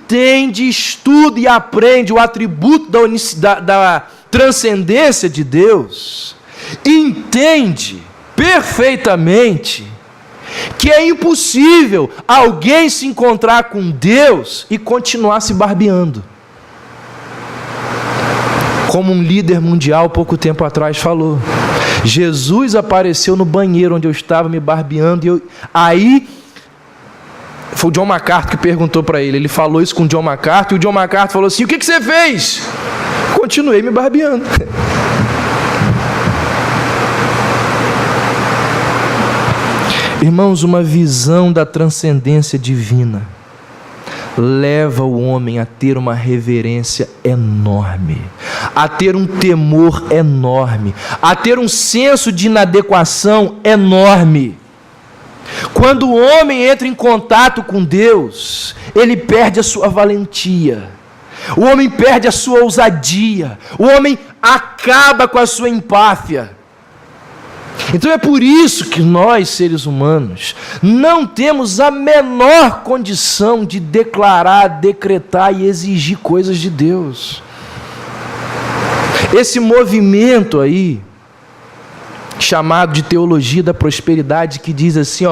entende, estuda e aprende o atributo da transcendência de Deus, entende perfeitamente que é impossível alguém se encontrar com Deus e continuar se barbeando. Como um líder mundial pouco tempo atrás falou, Jesus apareceu no banheiro onde eu estava me barbeando, aí foi o John MacArthur que perguntou para ele, ele falou isso com o John MacArthur, e o John MacArthur falou assim: o que você fez? Continuei me barbeando. Irmãos, uma visão da transcendência divina leva o homem a ter uma reverência enorme, a ter um temor enorme, a ter um senso de inadequação enorme. Quando o homem entra em contato com Deus, ele perde a sua valentia, o homem perde a sua ousadia, o homem acaba com a sua empáfia. Então é por isso que nós, seres humanos, não temos a menor condição de declarar, decretar e exigir coisas de Deus. Esse movimento aí, chamado de teologia da prosperidade, que diz assim,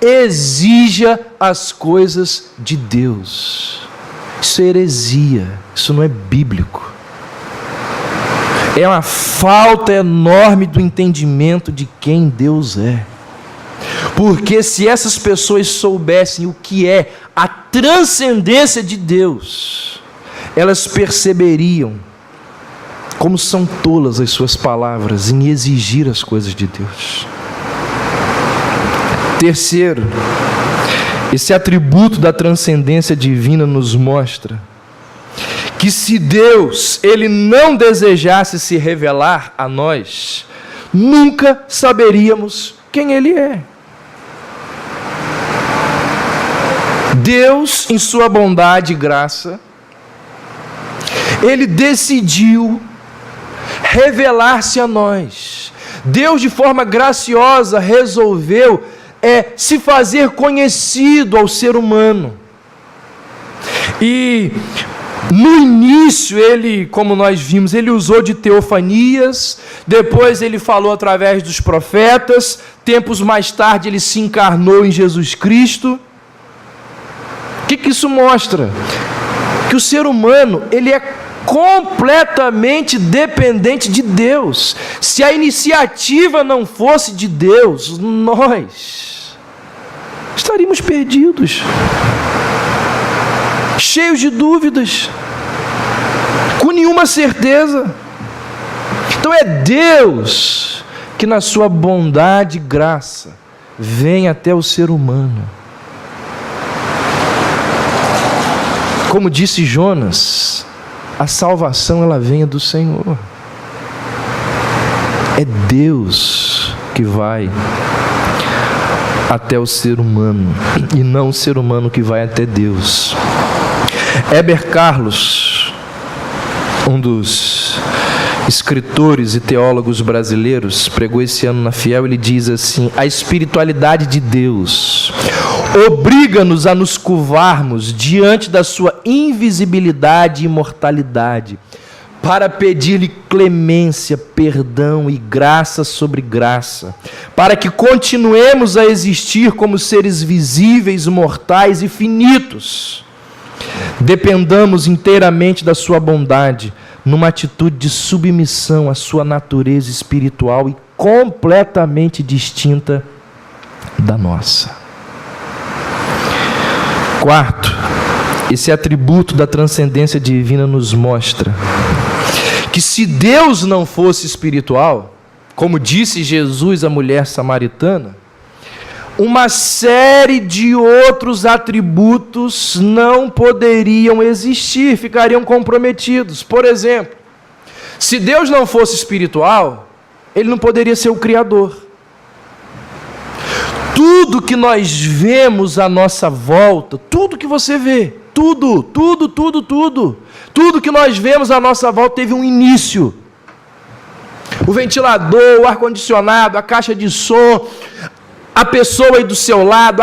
exija as coisas de Deus. Isso é heresia, isso não é bíblico. É uma falta enorme do entendimento de quem Deus é. Porque se essas pessoas soubessem o que é a transcendência de Deus, elas perceberiam como são tolas as suas palavras em exigir as coisas de Deus. Terceiro, esse atributo da transcendência divina nos mostra que se Deus, Ele não desejasse se revelar a nós, nunca saberíamos quem Ele é. Deus, em sua bondade e graça, Ele decidiu revelar-se a nós. Deus, de forma graciosa, resolveu se fazer conhecido ao ser humano. E no início, ele, como nós vimos, ele usou de teofanias, depois ele falou através dos profetas, tempos mais tarde ele se encarnou em Jesus Cristo. O que isso mostra? Que o ser humano, ele é completamente dependente de Deus. Se a iniciativa não fosse de Deus, nós estaríamos perdidos, cheios de dúvidas, com nenhuma certeza. Então é Deus que na sua bondade e graça vem até o ser humano. Como disse Jonas, a salvação ela vem do Senhor. É Deus que vai até o ser humano e não o ser humano que vai até Deus. Heber Carlos, um dos escritores e teólogos brasileiros, pregou esse ano na Fiel, ele diz assim: a espiritualidade de Deus obriga-nos a nos curvarmos diante da sua invisibilidade e imortalidade, para pedir-lhe clemência, perdão e graça sobre graça, para que continuemos a existir como seres visíveis, mortais e finitos. Dependamos inteiramente da sua bondade, numa atitude de submissão à sua natureza espiritual e completamente distinta da nossa. Quarto, esse atributo da transcendência divina nos mostra que se Deus não fosse espiritual, como disse Jesus à mulher samaritana, uma série de outros atributos não poderiam existir, ficariam comprometidos. Por exemplo, se Deus não fosse espiritual, Ele não poderia ser o Criador. Tudo que nós vemos à nossa volta, tudo que você vê, tudo que nós vemos à nossa volta teve um início. O ventilador, o ar-condicionado, a caixa de som, a pessoa aí do seu lado,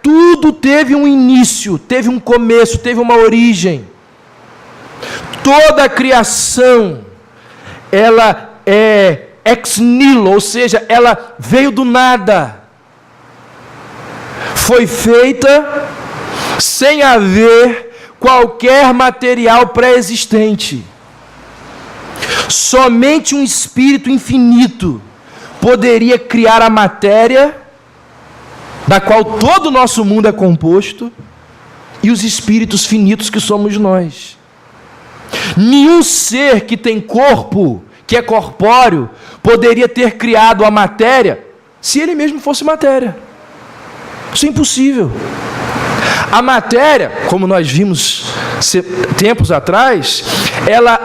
tudo teve um início, teve um começo, teve uma origem. Toda a criação, ela é ex nihilo, ou seja, ela veio do nada. Foi feita sem haver qualquer material pré-existente. Somente um espírito infinito poderia criar a matéria da qual todo o nosso mundo é composto e os espíritos finitos que somos nós. Nenhum ser que tem corpo, que é corpóreo, poderia ter criado a matéria se ele mesmo fosse matéria. Isso é impossível. A matéria, como nós vimos tempos atrás, ela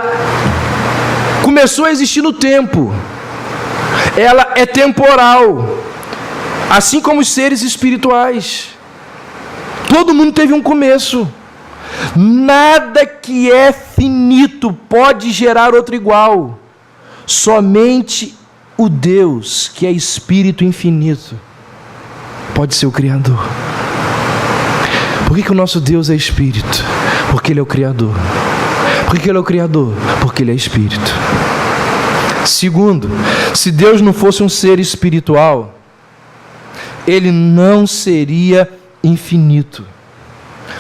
começou a existir no tempo. Ela é temporal, assim como os seres espirituais. Todo mundo teve um começo. Nada que é finito pode gerar outro igual. Somente o Deus, que é Espírito infinito, pode ser o Criador. Por que o nosso Deus é Espírito? Porque Ele é o Criador. Por que Ele é o Criador? Porque Ele é Espírito. Segundo, se Deus não fosse um ser espiritual, Ele não seria infinito.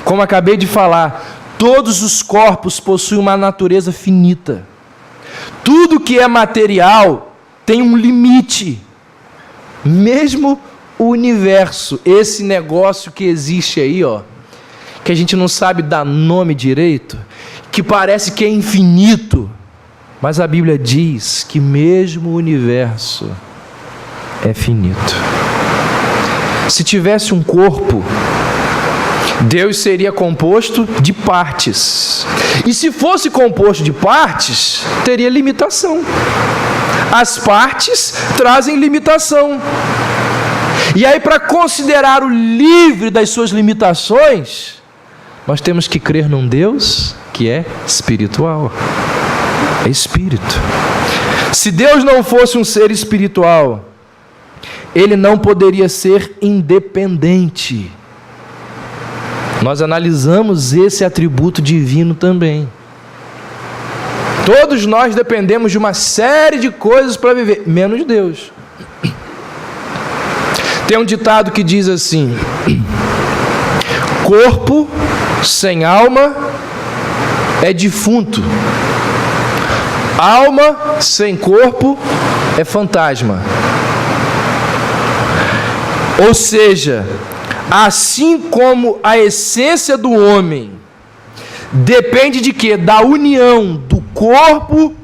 Como acabei de falar, todos os corpos possuem uma natureza finita. Tudo que é material tem um limite. Mesmo o universo, esse negócio que existe aí, que a gente não sabe dar nome direito, que parece que é infinito, mas a Bíblia diz que mesmo o universo é finito. Se tivesse um corpo, Deus seria composto de partes. E se fosse composto de partes, teria limitação. As partes trazem limitação. E aí, para considerar o livre das suas limitações, nós temos que crer num Deus que é espiritual. É espírito. Se Deus não fosse um ser espiritual, Ele não poderia ser independente. Nós analisamos esse atributo divino também. Todos nós dependemos de uma série de coisas para viver, menos Deus. Tem um ditado que diz assim: corpo sem alma é defunto. Alma sem corpo é fantasma. Ou seja, assim como a essência do homem depende de quê? Da união do corpo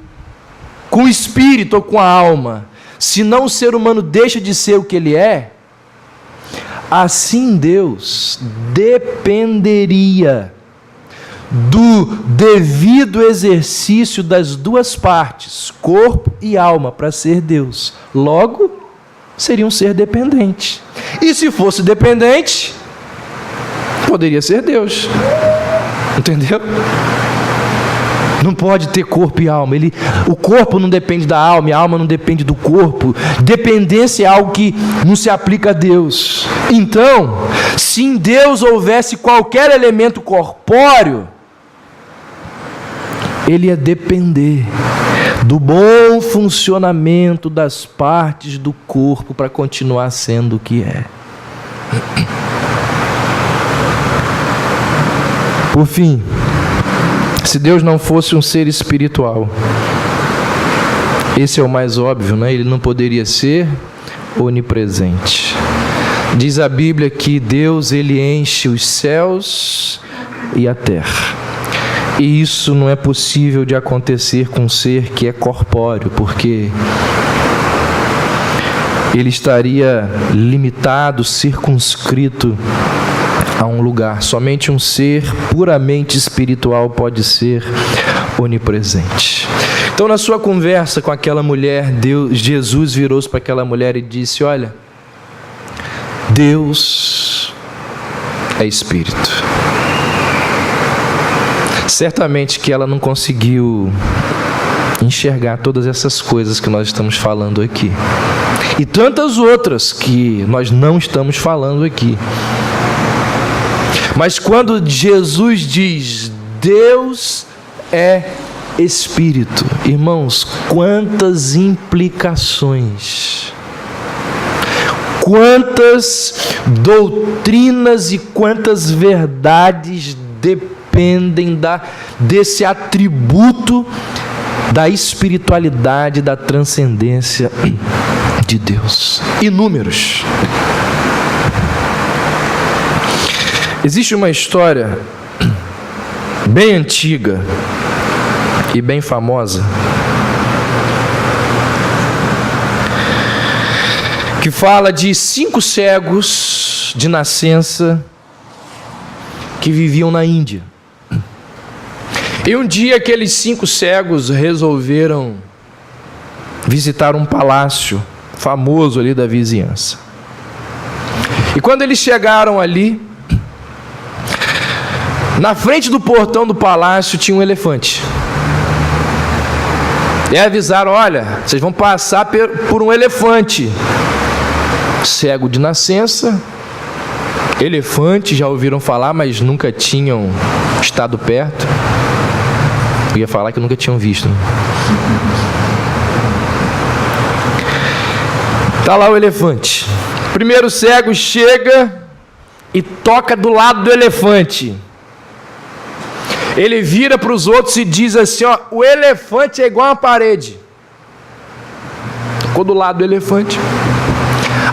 com o espírito ou com a alma. Senão o ser humano deixa de ser o que ele é. Assim Deus dependeria do devido exercício das duas partes, corpo e alma, para ser Deus. Logo, seria um ser dependente. E se fosse dependente, poderia ser Deus. Entendeu? Não pode ter corpo e alma. O corpo não depende da alma, e a alma não depende do corpo. Dependência é algo que não se aplica a Deus. Então, se em Deus houvesse qualquer elemento corpóreo, Ele ia depender do bom funcionamento das partes do corpo para continuar sendo o que é. Por fim, se Deus não fosse um ser espiritual, esse é o mais óbvio, né? Ele não poderia ser onipresente. Diz a Bíblia que Deus, Ele enche os céus e a terra. E isso não é possível de acontecer com um ser que é corpóreo, porque ele estaria limitado, circunscrito a um lugar. Somente um ser puramente espiritual pode ser onipresente. Então, na sua conversa com aquela mulher, Jesus virou-se para aquela mulher e disse: olha, Deus é espírito. Certamente que ela não conseguiu enxergar todas essas coisas que nós estamos falando aqui. e tantas outras que nós não estamos falando aqui. Mas quando Jesus diz, Deus é Espírito, irmãos, quantas implicações, quantas doutrinas e quantas verdades dependem desse atributo da espiritualidade, da transcendência de Deus. Inúmeros. Existe uma história bem antiga e bem famosa que fala de 5 cegos de nascença que viviam na Índia. E um dia aqueles 5 cegos resolveram visitar um palácio famoso ali da vizinhança. E quando eles chegaram ali, na frente do portão do palácio tinha um elefante. E avisaram, olha, vocês vão passar por um elefante. Cego de nascença, elefante, já ouviram falar, mas nunca tinham estado perto. Eu ia falar que nunca tinham visto. Está lá o elefante. Primeiro cego chega e toca do lado do elefante. Ele vira para os outros e diz assim, ó, o elefante é igual uma parede. Ficou do lado do elefante.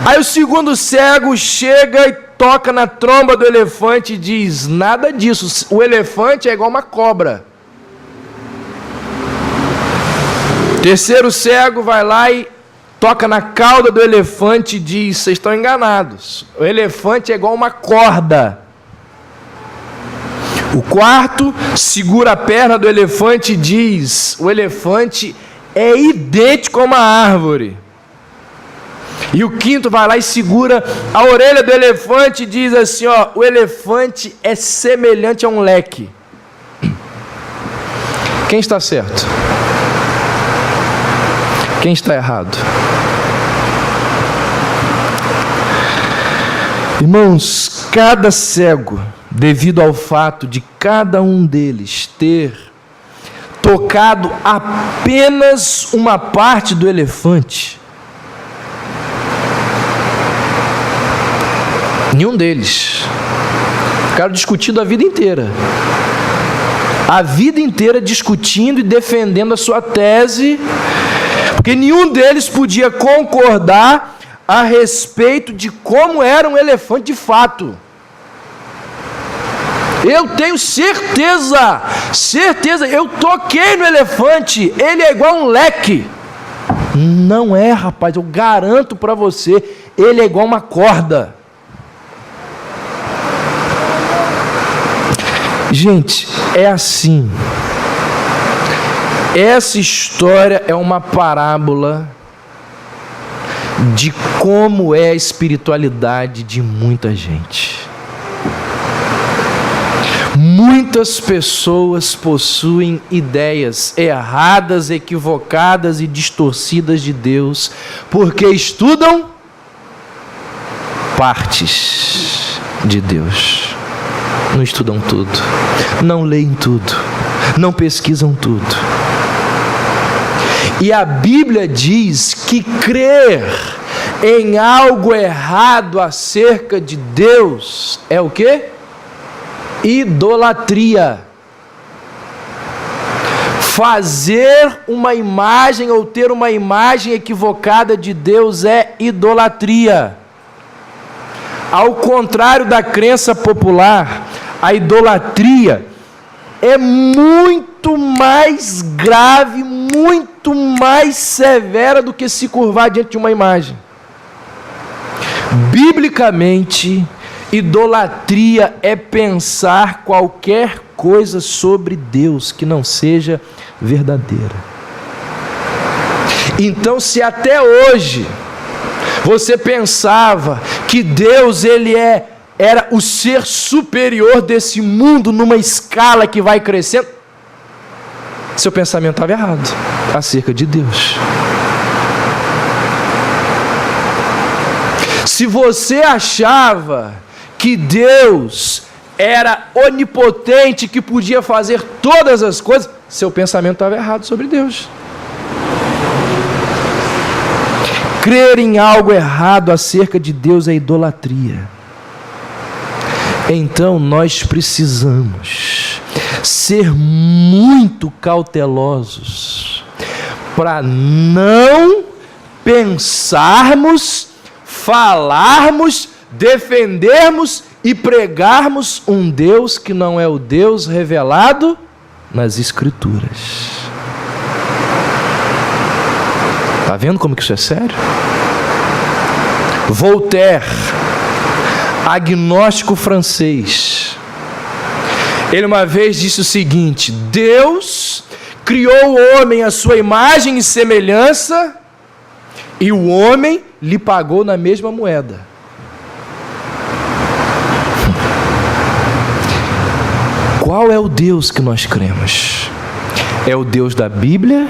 Aí o segundo cego chega e toca na tromba do elefante e diz, nada disso, o elefante é igual uma cobra. Terceiro cego vai lá e toca na cauda do elefante e diz, vocês estão enganados, o elefante é igual uma corda. O quarto segura a perna do elefante e diz, o elefante é idêntico a uma árvore. E o quinto vai lá e segura a orelha do elefante e diz assim, ó, o elefante é semelhante a um leque. Quem está certo? Quem está errado? Irmãos, cada cego, devido ao fato de cada um deles ter tocado apenas uma parte do elefante, nenhum deles ficaram discutindo a vida inteira. A vida inteira discutindo e defendendo a sua tese, porque nenhum deles podia concordar a respeito de como era um elefante de fato. Eu tenho certeza, eu toquei no elefante, ele é igual um leque. Não é, rapaz, eu garanto para você, ele é igual uma corda. Gente, é assim. Essa história é uma parábola de como é a espiritualidade de muita gente. Muitas pessoas possuem ideias erradas, equivocadas e distorcidas de Deus, porque estudam partes de Deus. Não estudam tudo, não leem tudo, não pesquisam tudo. E a Bíblia diz que crer em algo errado acerca de Deus é o quê? Idolatria. Fazer uma imagem ou ter uma imagem equivocada de Deus é idolatria. Ao contrário da crença popular, a idolatria é muito mais grave, muito mais severa do que se curvar diante de uma imagem. Biblicamente, idolatria é pensar qualquer coisa sobre Deus que não seja verdadeira. Então, se até hoje você pensava que Deus era o ser superior desse mundo numa escala que vai crescendo, seu pensamento estava errado acerca de Deus. Se você achava que Deus era onipotente, que podia fazer todas as coisas, seu pensamento estava errado sobre Deus. Crer em algo errado acerca de Deus é idolatria. Então nós precisamos ser muito cautelosos para não pensarmos, falarmos, defendermos e pregarmos um Deus que não é o Deus revelado nas Escrituras. Está vendo como que isso é sério? Voltaire, agnóstico francês, ele uma vez disse o seguinte: Deus criou o homem à sua imagem e semelhança, e o homem lhe pagou na mesma moeda. Qual é o Deus que nós cremos? É o Deus da Bíblia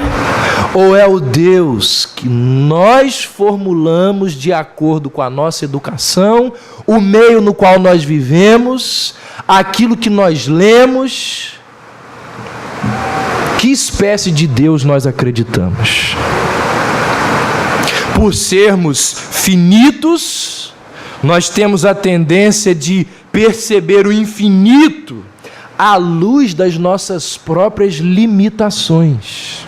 ou é o Deus que nós formulamos de acordo com a nossa educação, o meio no qual nós vivemos, aquilo que nós lemos? Que espécie de Deus nós acreditamos? Por sermos finitos, nós temos a tendência de perceber o infinito à luz das nossas próprias limitações.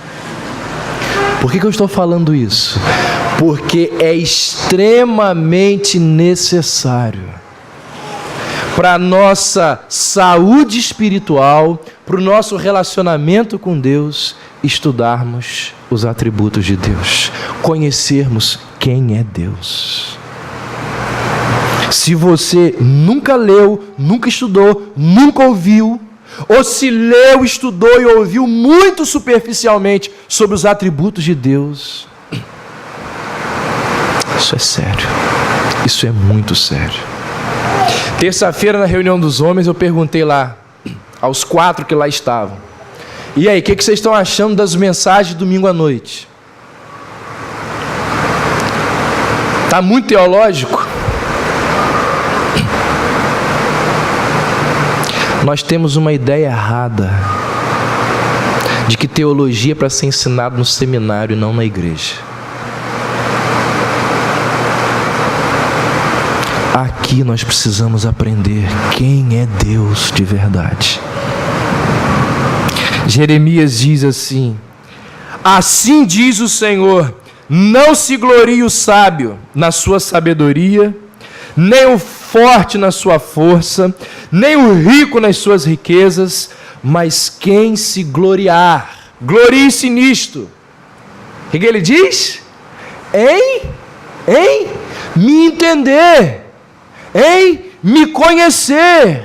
Por que eu estou falando isso? Porque é extremamente necessário para a nossa saúde espiritual, para o nosso relacionamento com Deus, estudarmos os atributos de Deus, conhecermos quem é Deus. Se você nunca leu, nunca estudou, nunca ouviu, ou se leu, estudou e ouviu muito superficialmente sobre os atributos de Deus, isso é sério, isso é muito sério. Terça-feira, na reunião dos homens, eu perguntei lá, aos 4 que lá estavam: e aí, o que vocês estão achando das mensagens de domingo à noite? Está muito teológico? Nós temos uma ideia errada de que teologia é para ser ensinado no seminário e não na igreja. Aqui nós precisamos aprender quem é Deus de verdade. Jeremias diz assim: assim diz o Senhor, não se glorie o sábio na sua sabedoria, nem o forte na sua força, nem o rico nas suas riquezas, mas quem se gloriar, glorie-se nisto. O que ele diz? Em me entender, em me conhecer,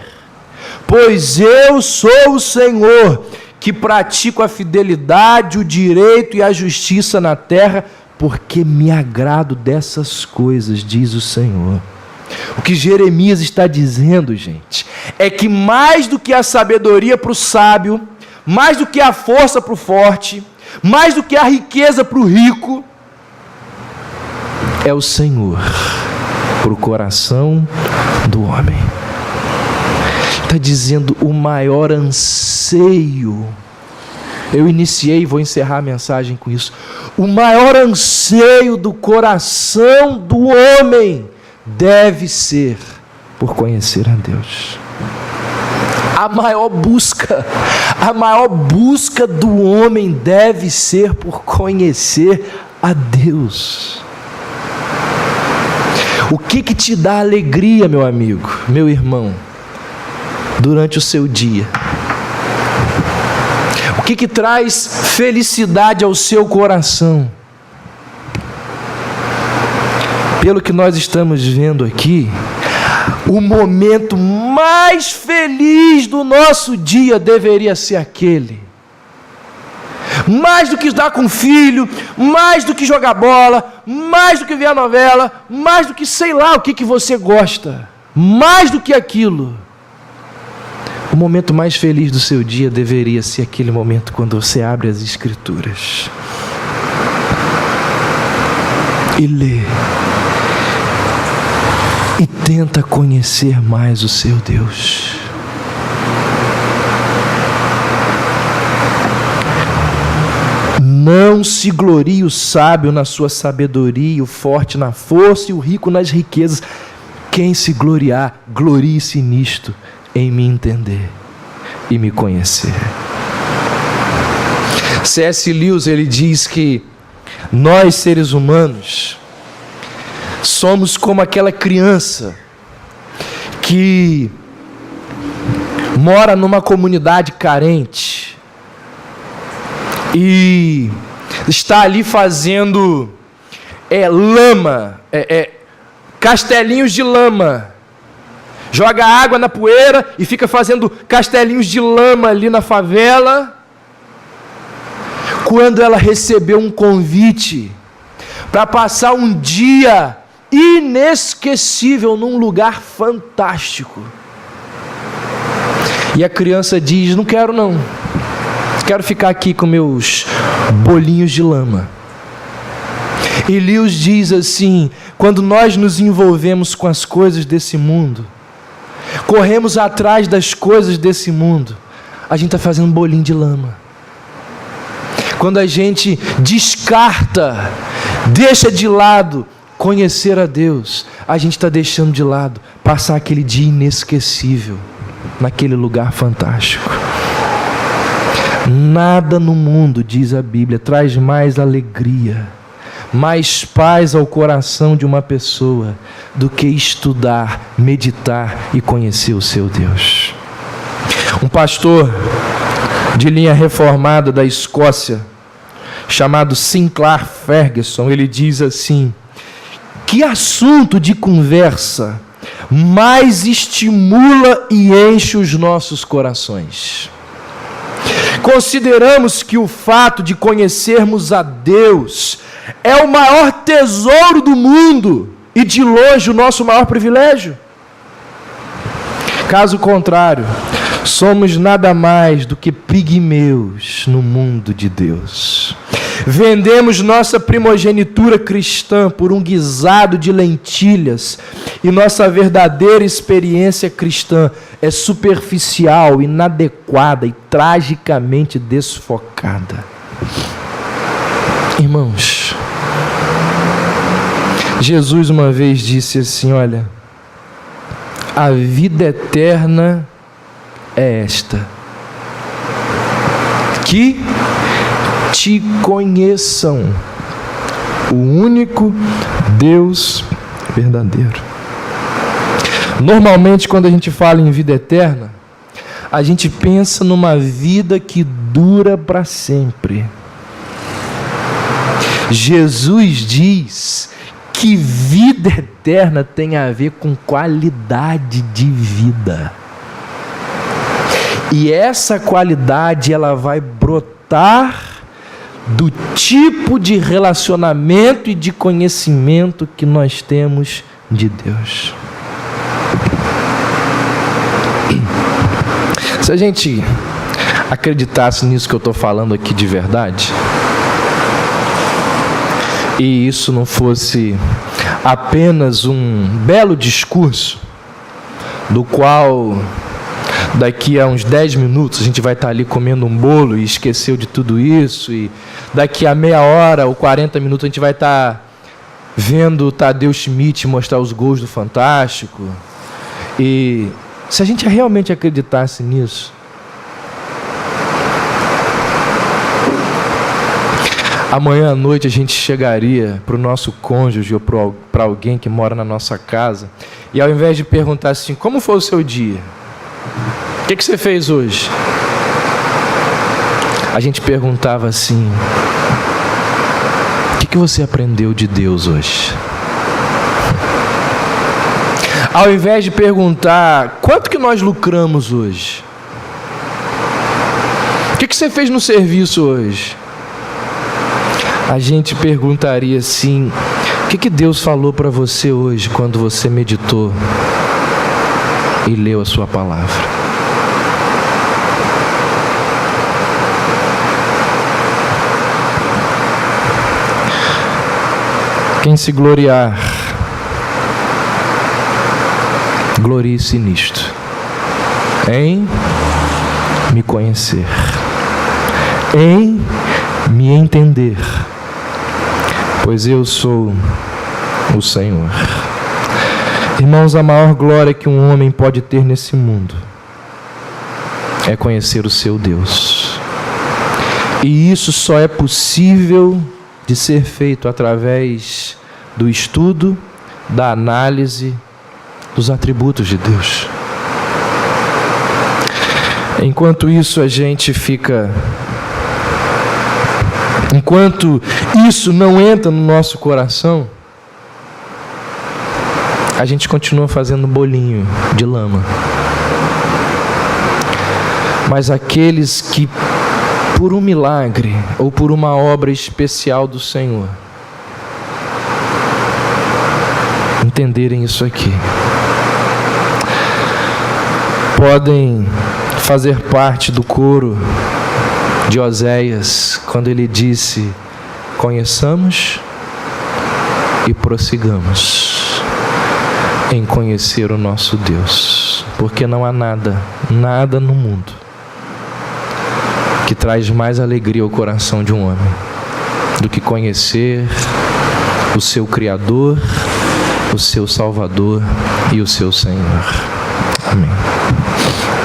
pois eu sou o Senhor, que pratico a fidelidade, o direito e a justiça na terra, porque me agrado dessas coisas, diz o Senhor. O que Jeremias está dizendo, gente, é que mais do que a sabedoria para o sábio, mais do que a força para o forte, mais do que a riqueza para o rico, é o Senhor para o coração do homem. Está dizendo o maior anseio. Eu iniciei e vou encerrar a mensagem com isso. O maior anseio do coração do homem deve ser por conhecer a Deus. A maior busca do homem deve ser por conhecer a Deus. O que te dá alegria, meu amigo, meu irmão, durante o seu dia? O que traz felicidade ao seu coração? Pelo que nós estamos vendo aqui, o momento mais feliz do nosso dia deveria ser aquele. Mais do que estar com o filho, mais do que jogar bola, mais do que ver a novela, mais do que sei lá o que você gosta, mais do que aquilo. O momento mais feliz do seu dia deveria ser aquele momento quando você abre as Escrituras e lê. e tenta conhecer mais o seu Deus. Não se glorie o sábio na sua sabedoria, o forte na força e o rico nas riquezas. Quem se gloriar, glorie-se nisto, em me entender e me conhecer. C.S. Lewis, ele diz que nós, seres humanos, somos como aquela criança que mora numa comunidade carente e está ali fazendo castelinhos de lama. Joga água na poeira e fica fazendo castelinhos de lama ali na favela. Quando ela recebeu um convite para passar um dia inesquecível num lugar fantástico. E a criança diz: não quero não. Quero ficar aqui com meus bolinhos de lama. E Lewis diz assim: quando nós nos envolvemos com as coisas desse mundo, corremos atrás das coisas desse mundo, a gente está fazendo um bolinho de lama. Quando a gente descarta, deixa de lado conhecer a Deus, a gente está deixando de lado passar aquele dia inesquecível naquele lugar fantástico. Nada no mundo, diz a Bíblia, traz mais alegria, mais paz ao coração de uma pessoa do que estudar, meditar e conhecer o seu Deus. Um pastor de linha reformada da Escócia, chamado Sinclair Ferguson, ele diz assim: que assunto de conversa mais estimula e enche os nossos corações? Consideramos que o fato de conhecermos a Deus é o maior tesouro do mundo e de longe o nosso maior privilégio. Caso contrário, somos nada mais do que pigmeus no mundo de Deus. Vendemos nossa primogenitura cristã por um guisado de lentilhas e nossa verdadeira experiência cristã é superficial, inadequada e tragicamente desfocada. Irmãos, Jesus uma vez disse assim: olha, a vida eterna é esta, que te conheçam, o único Deus verdadeiro. Normalmente, quando a gente fala em vida eterna, a gente pensa numa vida que dura para sempre. Jesus diz que vida eterna tem a ver com qualidade de vida. E essa qualidade, ela vai brotar do tipo de relacionamento e de conhecimento que nós temos de Deus. Se a gente acreditasse nisso que eu estou falando aqui de verdade, e isso não fosse apenas um belo discurso, do qual daqui a uns 10 minutos a gente vai estar ali comendo um bolo e esqueceu de tudo isso, e daqui a meia hora ou 40 minutos a gente vai estar vendo o Tadeu Schmidt mostrar os gols do Fantástico. E se a gente realmente acreditasse nisso, amanhã à noite a gente chegaria para o nosso cônjuge ou para alguém que mora na nossa casa, e ao invés de perguntar assim: como foi o seu dia? O que você fez hoje? A gente perguntava assim: o que você aprendeu de Deus hoje? Ao invés de perguntar: quanto que nós lucramos hoje? O que você fez no serviço hoje? A gente perguntaria assim: o que Deus falou para você hoje quando você meditou e leu a sua palavra? Quem se gloriar glorie-se nisto, em me conhecer, em me entender, pois eu sou o Senhor. Irmãos, a maior glória que um homem pode ter nesse mundo é conhecer o seu Deus. E isso só é possível de ser feito através do estudo, da análise dos atributos de Deus. Enquanto isso enquanto isso não entra no nosso coração, a gente continua fazendo bolinho de lama. Mas aqueles que, por um milagre ou por uma obra especial do Senhor, entenderem isso aqui, podem fazer parte do coro de Oséias, quando ele disse: conheçamos e prossigamos em conhecer o nosso Deus, porque não há nada no mundo que traz mais alegria ao coração de um homem do que conhecer o seu Criador, o seu Salvador e o seu Senhor. Amém.